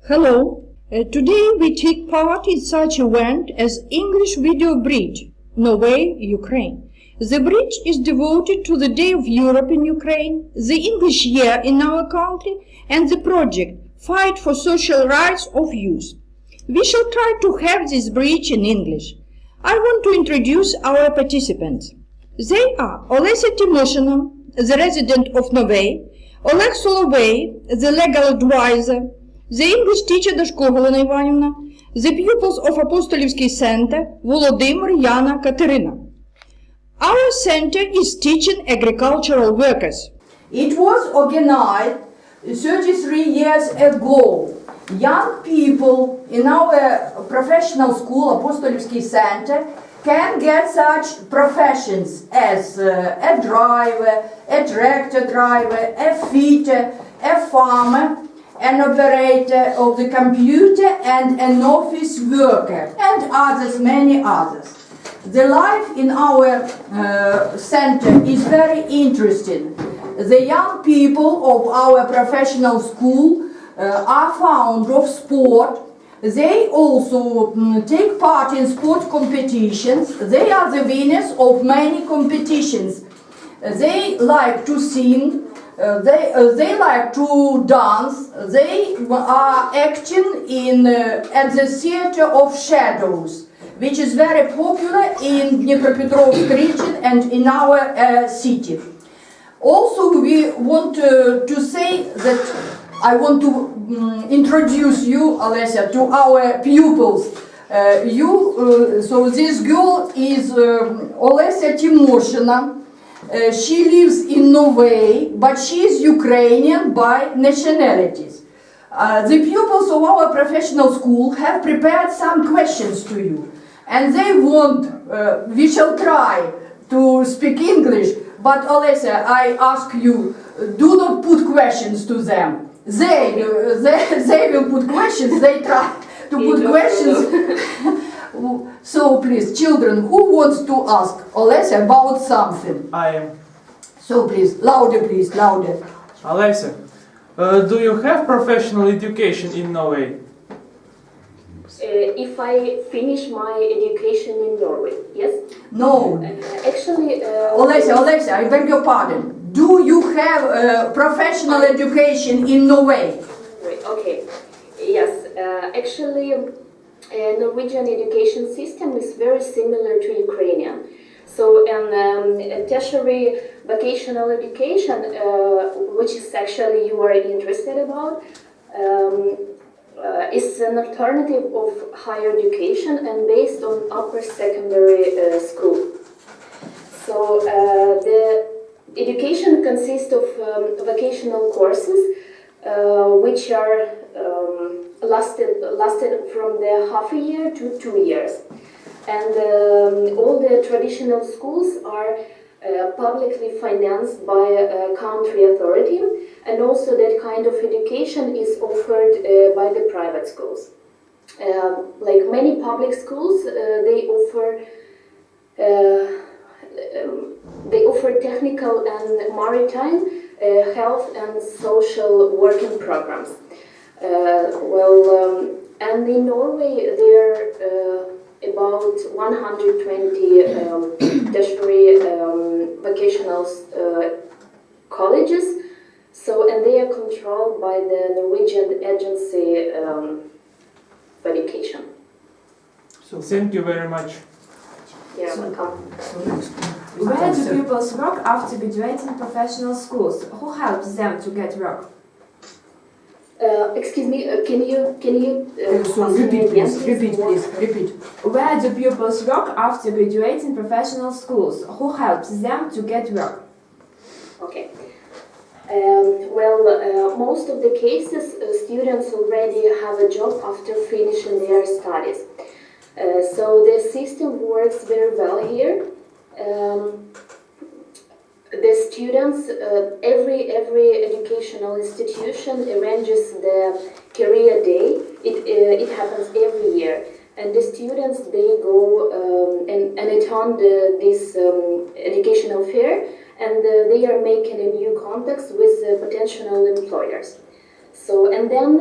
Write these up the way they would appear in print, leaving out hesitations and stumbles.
Hello. Today we take part in such event as English Video Bridge, Norway, Ukraine. The bridge is devoted to the Day of Europe in Ukraine, the English Year in our country, and the project Fight for Social Rights of Youth. We shall try to have this bridge in English. I want to introduce our participants. They are Olesa Timoshina, the resident of Norway, Oleg Solovey, the legal advisor, the English teacher Дашко Галина Іванівна, the pupils of Apostolівський Center, Володимир, Яна, Катерина. Our center is teaching agricultural workers. It was organized 33 years ago. Young people in our professional school, Apostolівський Center, can get such professions as a driver, a tractor driver, a fitter, a farmer, an operator of the computer, and an office worker, and others, many others. The life in our center is very interesting. The young people of our professional school are fond of sport. They also take part in sport competitions. They are the winners of many competitions. They like to sing. They like to dance. They are acting at the Theater of Shadows, which is very popular in Dnipropetrovsk region and in our city. Also, we want to say that I want to introduce you, Olesa, to our pupils. So this girl is Olesa Timoshina. She lives in Norway, but she is Ukrainian by nationalities. The pupils of our professional school have prepared some questions to you, and they want, we shall try to speak English, but Olesa, I ask you, do not put questions to them. They will put questions, they try to put questions. So please, children, who wants to ask Olesa about something? I am. So please, louder, louder. Olesa, do you have professional education in Norway? If I finish my education in Norway, yes? No. Actually... Olesa, I beg your pardon. Do you have professional education in Norway? Okay. Yes, actually... Norwegian education system is very similar to Ukrainian. So tertiary vocational education, which is actually you are interested about, is an alternative of higher education and based on upper secondary school. So the education consists of vocational courses which are lasted from the half a year to 2 years. And all the traditional schools are publicly financed by a country authority, and also that kind of education is offered by the private schools. Like many public schools, they offer technical and maritime, health and social working programs. And in Norway there are about 120 tertiary vocational colleges, and they are controlled by the Norwegian Agency for Education. So thank you very much. You're welcome. Where do pupils work after graduating professional schools? Who helps them to get work? Excuse me, can you Repeat, please. Where do pupils work after graduating professional schools? Who helps them to get work? Okay. Most of the cases, students already have a job after finishing their studies. So the system works very well here. The students, every educational institution arranges the career day. It happens every year, and the students, they go and attend this educational fair, and they are making a new contacts with potential employers. So, and then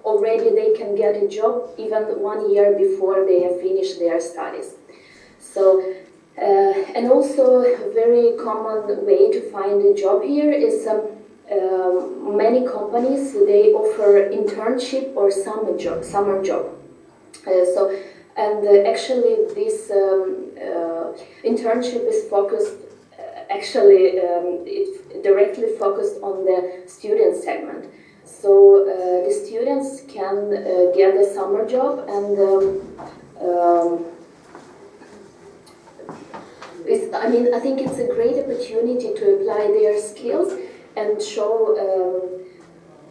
already they can get a job even 1 year before they have finished their studies. So, and also a very common way to find a job here is many companies, they offer internship or summer job. Actually this internship is focused, it's directly focused on the student segment. So the students can get a summer job, and I think it's a great opportunity to apply their skills and show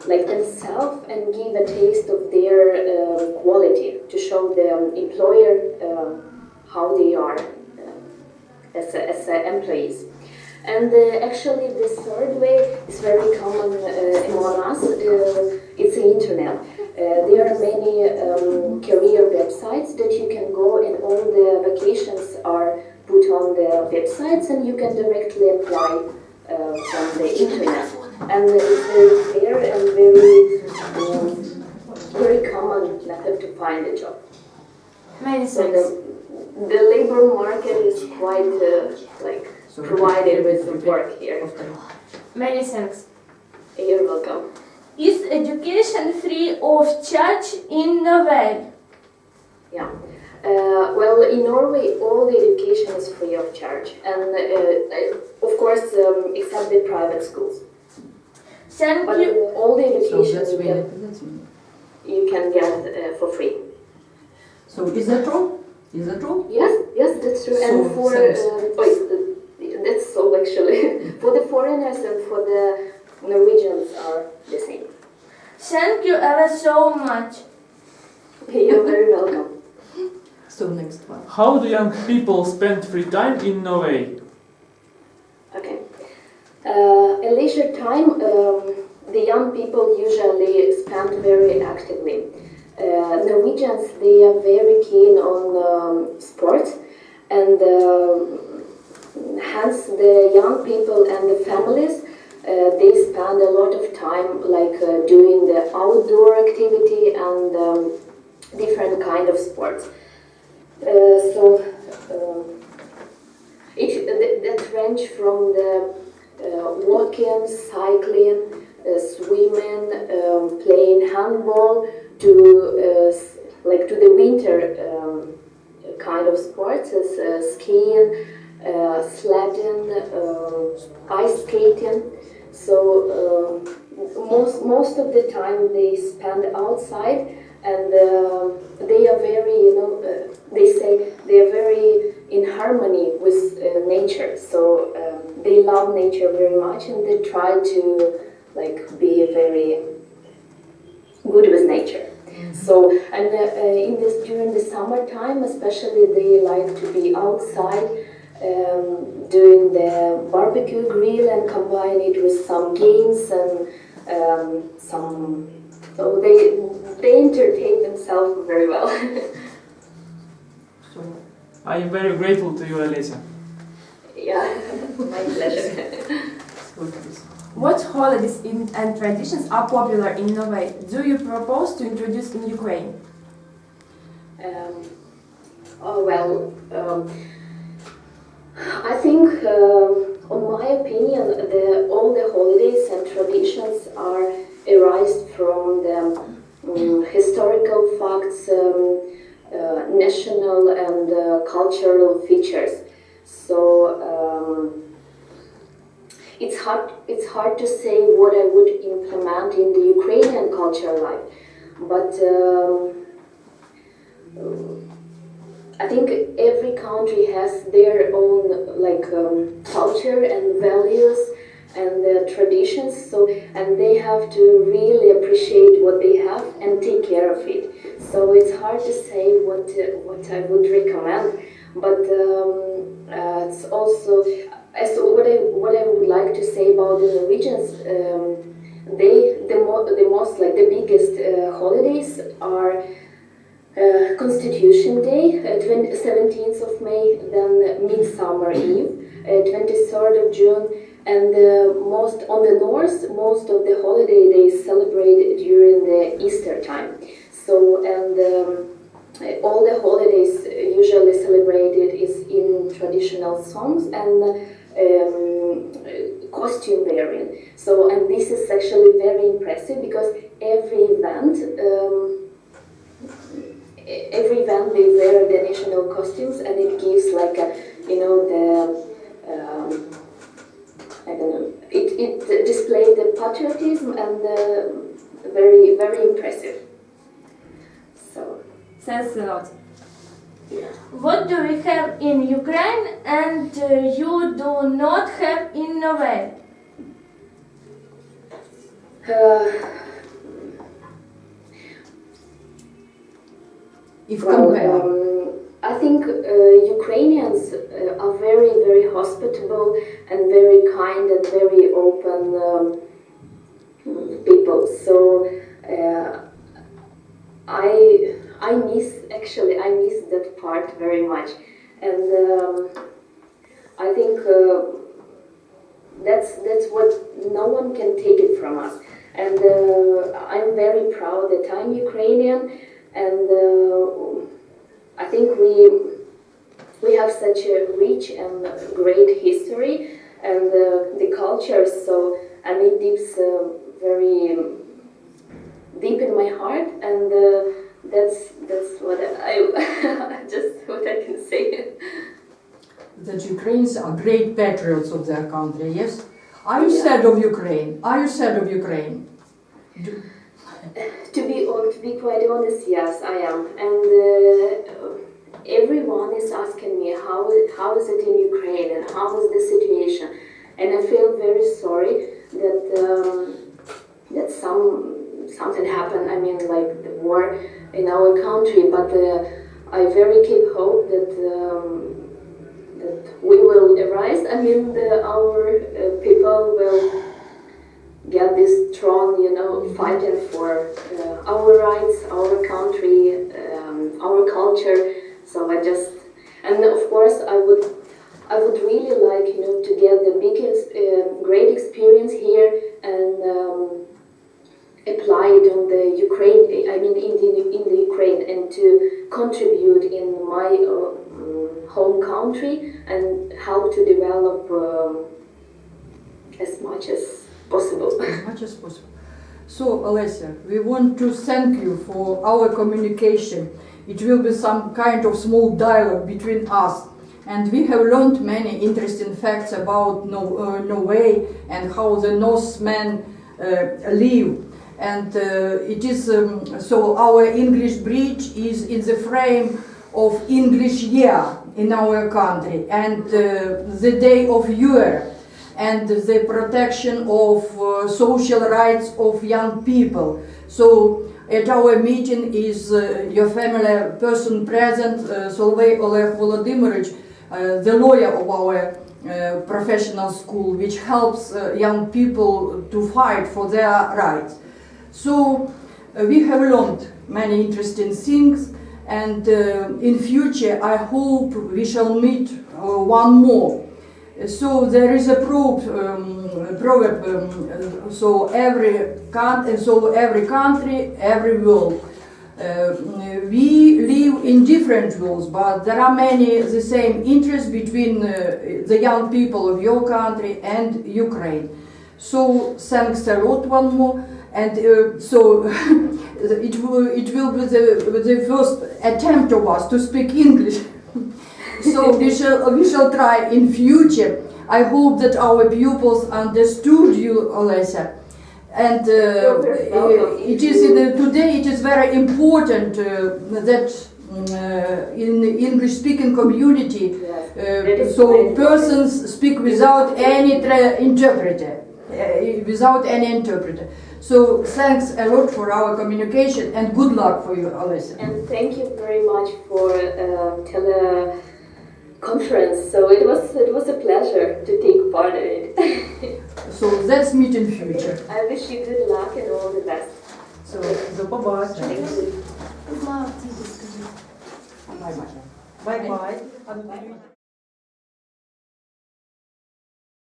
themselves and give a taste of their quality, to show the employer how they are as employees. And actually the third way is very common among us, it's the internet. There are many career websites that you can go, and all the vacations are put on the websites, and you can directly apply from the internet. And it's very fair and very common method to find a job. Many So thanks. the labor market is quite provided with the work here. Many thanks. You're welcome. Is education free of charge in Norway? Yeah. Well, in Norway, all the education is free of charge, and of course, except the private schools. Thank But you. all the So education that's really. you can get for free. So is that true? Is that true? Yes, that's true. So, And for thanks. that's so actually for the foreigners and for the Norwegians are the same. Thank you ever so much. You're very welcome. So next one. How do young people spend free time in Norway? Okay. In leisure time, the young people usually spend very actively. Norwegians, they are very keen on sports, and hence the young people and the families, they spend a lot of time doing the outdoor activity and different kind of sports. That range from the walking, cycling, swimming, playing handball to the winter kind of sports as skiing, sledding, ice skating. So most of the time they spend outside, and they are very, they say they are very in harmony with nature. So they love nature very much, and they try to be very good with nature. So, and during the summertime, especially, they like to be outside, doing the barbecue grill and combine it with some games and so they entertain themselves very well. So I am very grateful to you, Alicia. Yeah, my pleasure. What holidays and traditions are popular in Norway? Do you propose to introduce in Ukraine? I think, on my opinion, all the holidays and traditions are arised from the historical facts, national and cultural features. So it's hard to say what I would implement in the Ukrainian cultural life, but I think every country has their own culture and values and traditions. So, and they have to really appreciate what they have and take care of it. So it's hard to say what I would recommend, but it's also what I would like to say about the Norwegians. The biggest holidays are Constitution Day, 17th of May, then Midsummer Eve, 23rd of June, And most on the north, most of the holiday they celebrate during the Easter time. So all the holidays usually celebrated is in traditional songs and costume wearing. So, and this is actually very impressive because every event they wear the national costumes, and it gives like a, you know, the I don't know, it displays the patriotism and very, very impressive. So. Thanks a lot. What do we have in Ukraine and you do not have in Norway? If compare. I think Ukrainians are very, very hospitable and very kind and very open people. So I miss that part very much, and I think that's what no one can take it from us. And I'm very proud that I'm Ukrainian, and I think we have such a rich and great history and the culture. So, and it dips very deep in my heart, and that's what I just what I can say. That Ukrainians are great patriots of their country, yes? Are you sad of Ukraine? Are you sad of Ukraine? To be quite honest, yes, I am. And everyone is asking me how is it in Ukraine and how is the situation. And I feel very sorry that something happened. I mean, like the war in our country. But I very keep hope that we will arise. I mean, our people will get this strong, you know, fighting for our rights, our country, our culture. So and of course I would really like, you know, to get the biggest, great experience here and apply it on the Ukraine, I mean in the Ukraine, and to contribute in my home country and help to develop as much as possible. As much as possible. So, Alessia, we want to thank you for our communication. It will be some kind of small dialogue between us. And we have learned many interesting facts about Norway and how the Norsemen live. And it is so our English bridge is in the frame of English year in our country, and the day of year, and the protection of social rights of young people. So at our meeting is your family person present, Solvay Oleg Volodymyrovich, the lawyer of our professional school, which helps young people to fight for their rights. So we have learned many interesting things, and in future I hope we shall meet one more. So there is a proverb, so every country, every world. We live in different worlds, but there are many the same interests between the young people of your country and Ukraine. So thanks a lot one more. And so it will be the first attempt of us to speak English. So we shall try in future. I hope that our pupils understood you, Alessia. And it is today it is very important that in the English-speaking community, so persons speak without any interpreter. So thanks a lot for our communication, and good luck for you, Alessia. And thank you very much for teleconference. So it was a pleasure to take part in it. So let's meet in future. I wish you good luck and all the best. So, до побачення. Thank you. Bye bye. Bye-bye.